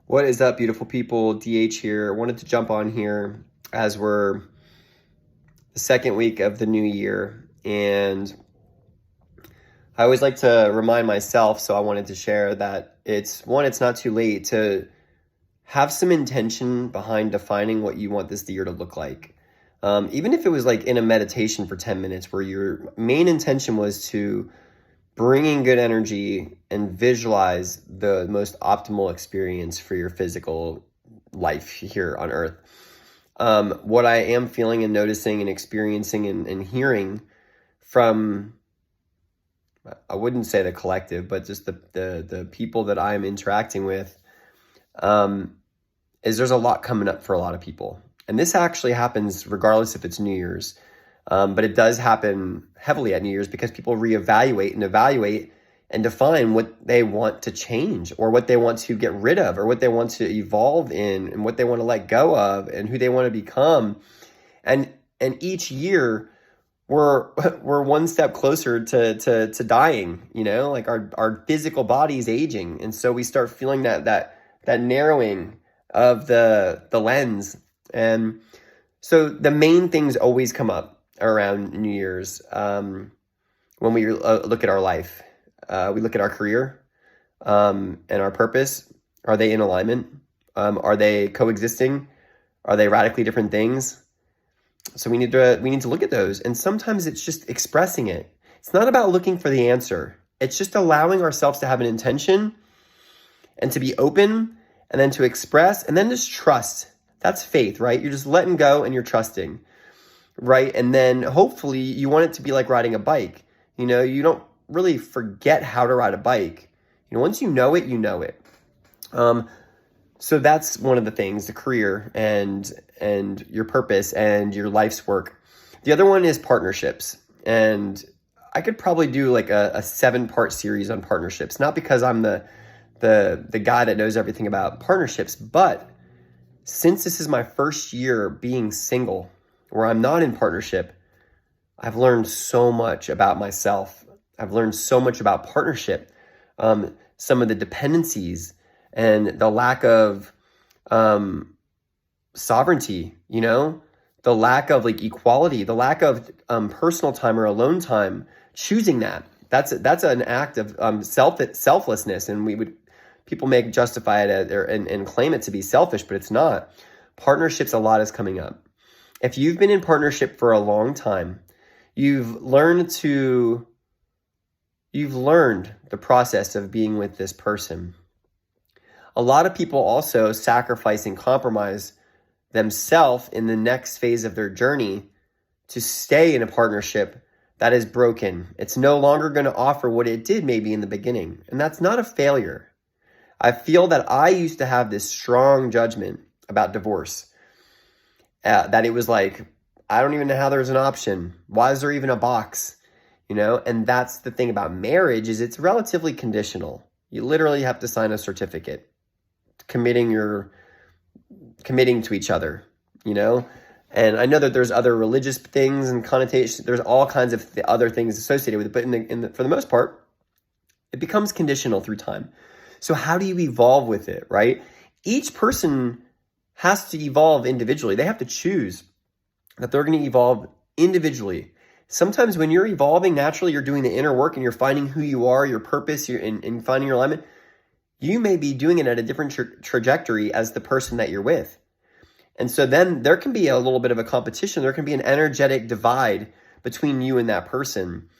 What is up, beautiful people? DH here. Wanted to jump on here as we're the second week of the new year. And I always like to remind myself, so I wanted to share that it's not too late to have some intention behind defining what you want this year to look like. Even if it was like in a meditation for 10 minutes where your main intention was to bring in good energy and visualize the most optimal experience for your physical life here on earth. What I am feeling and noticing and experiencing and hearing from, I wouldn't say the collective, but just the people that I'm interacting with, is there's a lot coming up for a lot of people. And this actually happens regardless if it's New Year's. But it does happen heavily at New Year's because people reevaluate and evaluate and define what they want to change or what they want to get rid of or what they want to evolve in and what they want to let go of and who they want to become. And each year we're one step closer to dying, like our physical body is aging. And so we start feeling that narrowing of the lens. And so the main things always come up around New Year's when we look at our life. We look at our career and our purpose. Are they in alignment? Are they coexisting? Are they radically different things? So we need to look at those. And sometimes it's just expressing it. It's not about looking for the answer. It's just allowing ourselves to have an intention and to be open and then to express and then just trust. That's faith, right? You're just letting go and you're trusting. Right. And then hopefully you want it to be like riding a bike. You don't really forget how to ride a bike. Once you know it, you know it. So that's one of the things, the career and your purpose and your life's work. The other one is partnerships. And I could probably do like a 7-part series on partnerships, not because I'm the guy that knows everything about partnerships, but since this is my first year being single, where I'm not in partnership, I've learned so much about myself. I've learned so much about partnership, some of the dependencies and the lack of sovereignty, the lack of like equality, the lack of personal time or alone time, choosing that. That's an act of selflessness, and people may justify it and claim it to be selfish, but it's not. Partnerships, a lot is coming up. If you've been in partnership for a long time, you've learned the process of being with this person. A lot of people also sacrifice and compromise themselves in the next phase of their journey to stay in a partnership that is broken. It's no longer going to offer what it did maybe in the beginning. And that's not a failure. I feel that I used to have this strong judgment about divorce. That it was like, I don't even know how there's an option. Why is there even a box? And that's the thing about marriage is it's relatively conditional. You literally have to sign a certificate committing to each other, And I know that there's other religious things and connotations. There's all kinds of other things associated with it. But for the most part, it becomes conditional through time. So how do you evolve with it, right? Each person has to evolve individually. They have to choose that they're going to evolve individually. Sometimes when you're evolving naturally, you're doing the inner work and you're finding who you are, your purpose, and finding your alignment. You may be doing it at a different trajectory as the person that you're with. And so then there can be a little bit of a competition. There can be an energetic divide between you and that person.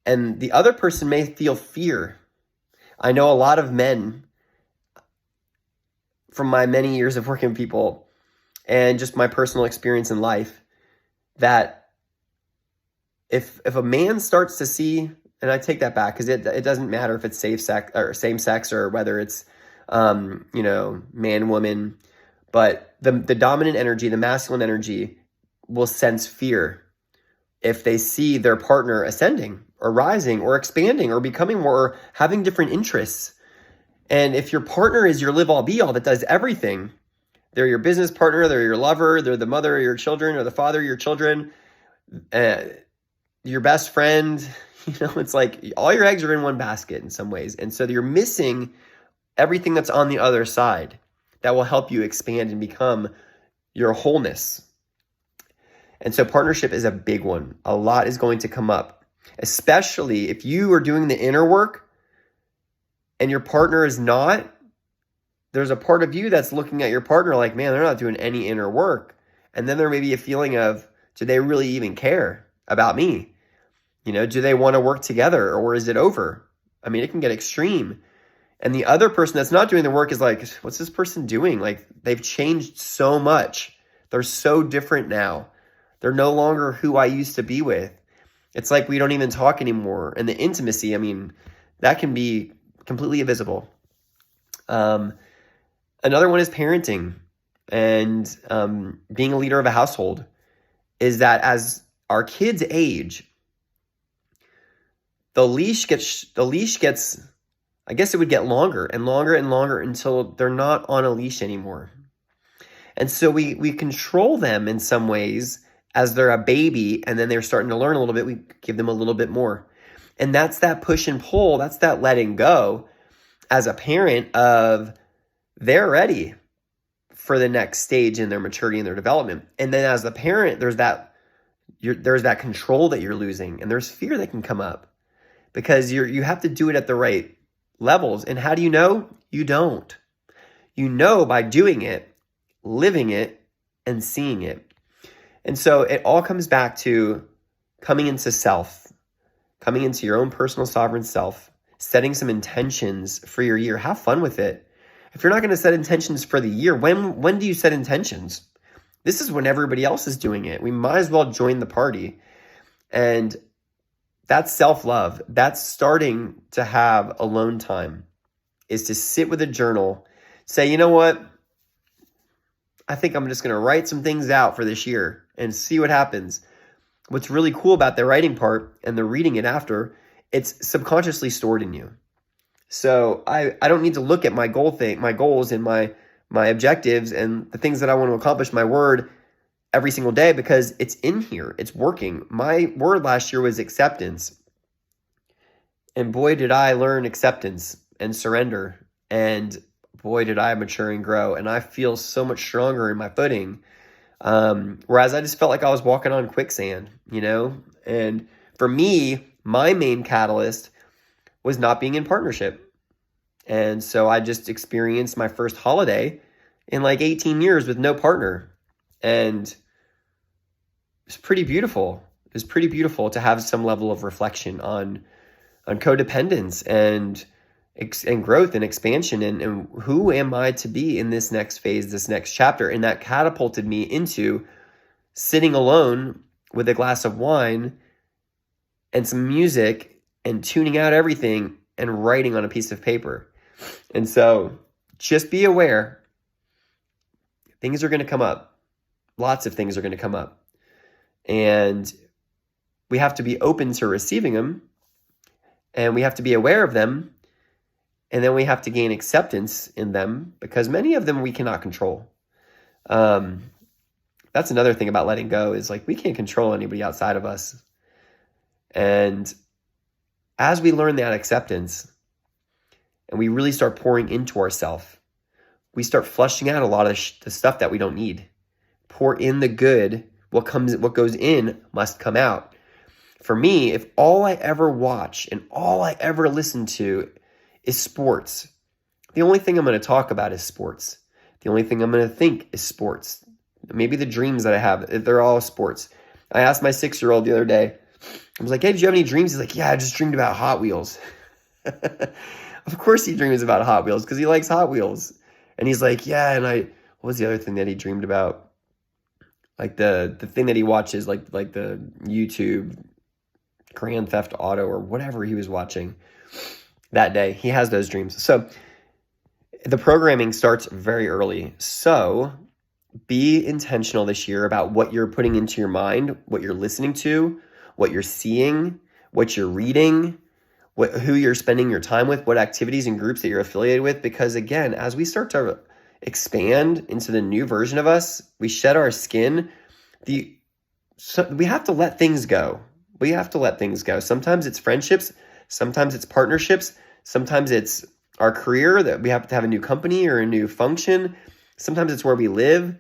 And the other person may feel fear. I know a lot of men from my many years of working with people and just my personal experience in life that if a man starts to see, and I take that back because it doesn't matter if it's same sex or whether it's man, woman, but the dominant energy, the masculine energy will sense fear if they see their partner ascending or rising or expanding or becoming more or having different interests. And if your partner is your live all be all that does everything, they're your business partner, they're your lover, they're the mother of your children or the father of your children, your best friend, it's like all your eggs are in one basket in some ways. And so you're missing everything that's on the other side. that will help you expand and become your wholeness. And so partnership is a big one. A lot is going to come up, especially if you are doing the inner work and your partner is not. There's a part of you that's looking at your partner like, man, they're not doing any inner work. And then there may be a feeling of, do they really even care about me? Do they want to work together, or is it over? I mean, it can get extreme. And the other person that's not doing the work is like, what's this person doing? Like, they've changed so much. They're so different now. They're no longer who I used to be with. It's like we don't even talk anymore. And the intimacy, I mean, that can be completely invisible. Another one is parenting and being a leader of a household, is that as our kids age, the leash gets, I guess it would get longer and longer and longer until they're not on a leash anymore. And so we control them in some ways as they're a baby, and then they're starting to learn a little bit. We give them a little bit more. And that's that push and pull. That's that letting go as a parent of, they're ready for the next stage in their maturity and their development. And then as the parent, there's that control that you're losing, and there's fear that can come up because you have to do it at the right levels. And how do you know? You don't. You know by doing it, living it, and seeing it. And so it all comes back to coming into self, coming into your own personal sovereign self, setting some intentions for your year. Have fun with it. If you're not going to set intentions for the year, when do you set intentions? This is when everybody else is doing it. We might as well join the party. And that's self-love. That's starting to have alone time, is to sit with a journal, say, you know what? I think I'm just going to write some things out for this year and see what happens. What's really cool about the writing part and the reading it after, it's subconsciously stored in you. So I don't need to look at my goals and my objectives and the things that I want to accomplish, my word, every single day, because it's in here. It's working. My word last year was acceptance. And boy, did I learn acceptance and surrender. And boy, did I mature and grow. And I feel so much stronger in my footing. Whereas I just felt like I was walking on quicksand, And for me, my main catalyst was not being in partnership. And so I just experienced my first holiday in like 18 years with no partner. And it's pretty beautiful. It was pretty beautiful to have some level of reflection on codependence and growth and expansion and who am I to be in this next phase, this next chapter. And that catapulted me into sitting alone with a glass of wine and some music and tuning out everything and writing on a piece of paper. And so just be aware. Things are going to come up. Lots of things are going to come up. And we have to be open to receiving them. And we have to be aware of them. And then we have to gain acceptance in them, because many of them we cannot control. That's another thing about letting go, is like we can't control anybody outside of us. And as we learn that acceptance and we really start pouring into ourselves, we start flushing out a lot of the stuff that we don't need. Pour in the good. What goes in must come out. For me, if all I ever watch and all I ever listen to is sports, the only thing I'm going to talk about is sports. The only thing I'm going to think is sports. Maybe the dreams that I have, they're all sports. I asked my 6-year-old the other day, I was like, hey, did you have any dreams? He's like, yeah, I just dreamed about Hot Wheels. Of course he dreams about Hot Wheels because he likes Hot Wheels. And he's like, yeah, and what was the other thing that he dreamed about? Like the thing that he watches, like the YouTube Grand Theft Auto or whatever he was watching that day. He has those dreams. So the programming starts very early. So be intentional this year about what you're putting into your mind, what you're listening to, what you're seeing, what you're reading, who you're spending your time with, what activities and groups that you're affiliated with. Because again, as we start to expand into the new version of us, we shed our skin. We have to let things go. We have to let things go. Sometimes it's friendships. Sometimes it's partnerships. Sometimes it's our career, that we have to have a new company or a new function. Sometimes it's where we live.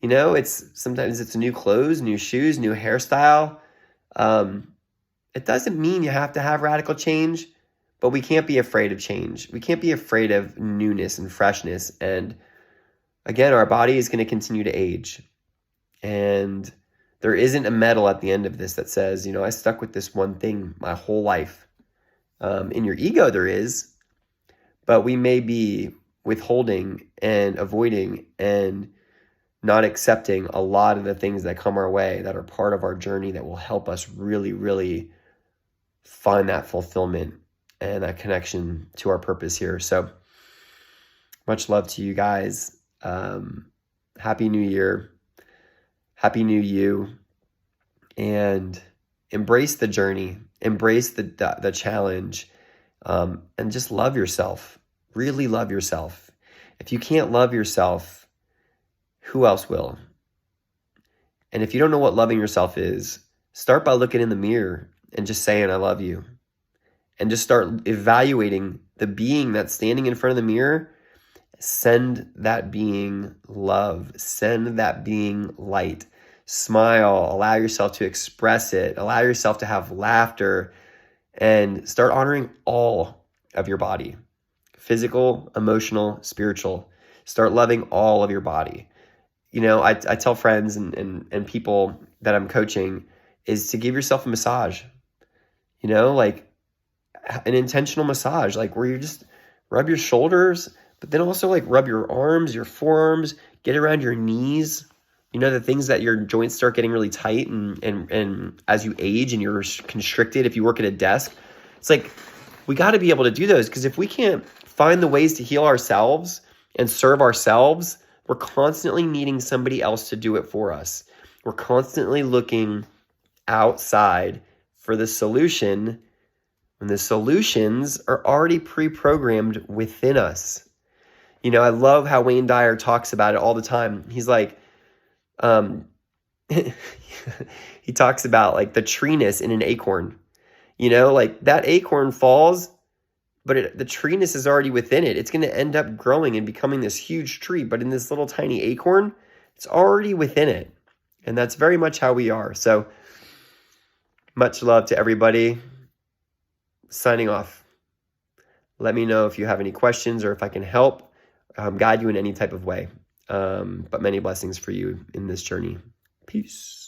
Sometimes it's new clothes, new shoes, new hairstyle. It doesn't mean you have to have radical change, but we can't be afraid of change. We can't be afraid of newness and freshness. And again, our body is going to continue to age. And there isn't a medal at the end of this that says, I stuck with this one thing my whole life. In your ego, there is, but we may be withholding and avoiding and not accepting a lot of the things that come our way that are part of our journey that will help us really, really find that fulfillment and that connection to our purpose here. So much love to you guys. Happy New Year. Happy New You. And embrace the journey, embrace the challenge, and just love yourself. Really love yourself. If you can't love yourself, who else will? And if you don't know what loving yourself is, start by looking in the mirror and just saying, I love you. And just start evaluating the being that's standing in front of the mirror. Send that being love. Send that being light. Smile. Allow yourself to express it. Allow yourself to have laughter. And start honoring all of your body. Physical, emotional, spiritual. Start loving all of your body. I tell friends and people that I'm coaching is to give yourself a massage. Like an intentional massage, like where you just rub your shoulders, but then also like rub your arms, your forearms, get around your knees. The things that your joints start getting really tight and as you age and you're constricted, if you work at a desk, it's like we got to be able to do those, because if we can't find the ways to heal ourselves and serve ourselves, we're constantly needing somebody else to do it for us. We're constantly looking outside for the solution when the solutions are already pre-programmed within us. I love how Wayne Dyer talks about it all the time. He's like, he talks about like the treeness in an acorn. Like that acorn falls, but the treeness is already within it. It's going to end up growing and becoming this huge tree, but in this little tiny acorn, it's already within it. And that's very much how we are. So much love to everybody. Signing off. Let me know if you have any questions or if I can help guide you in any type of way. But many blessings for you in this journey. Peace.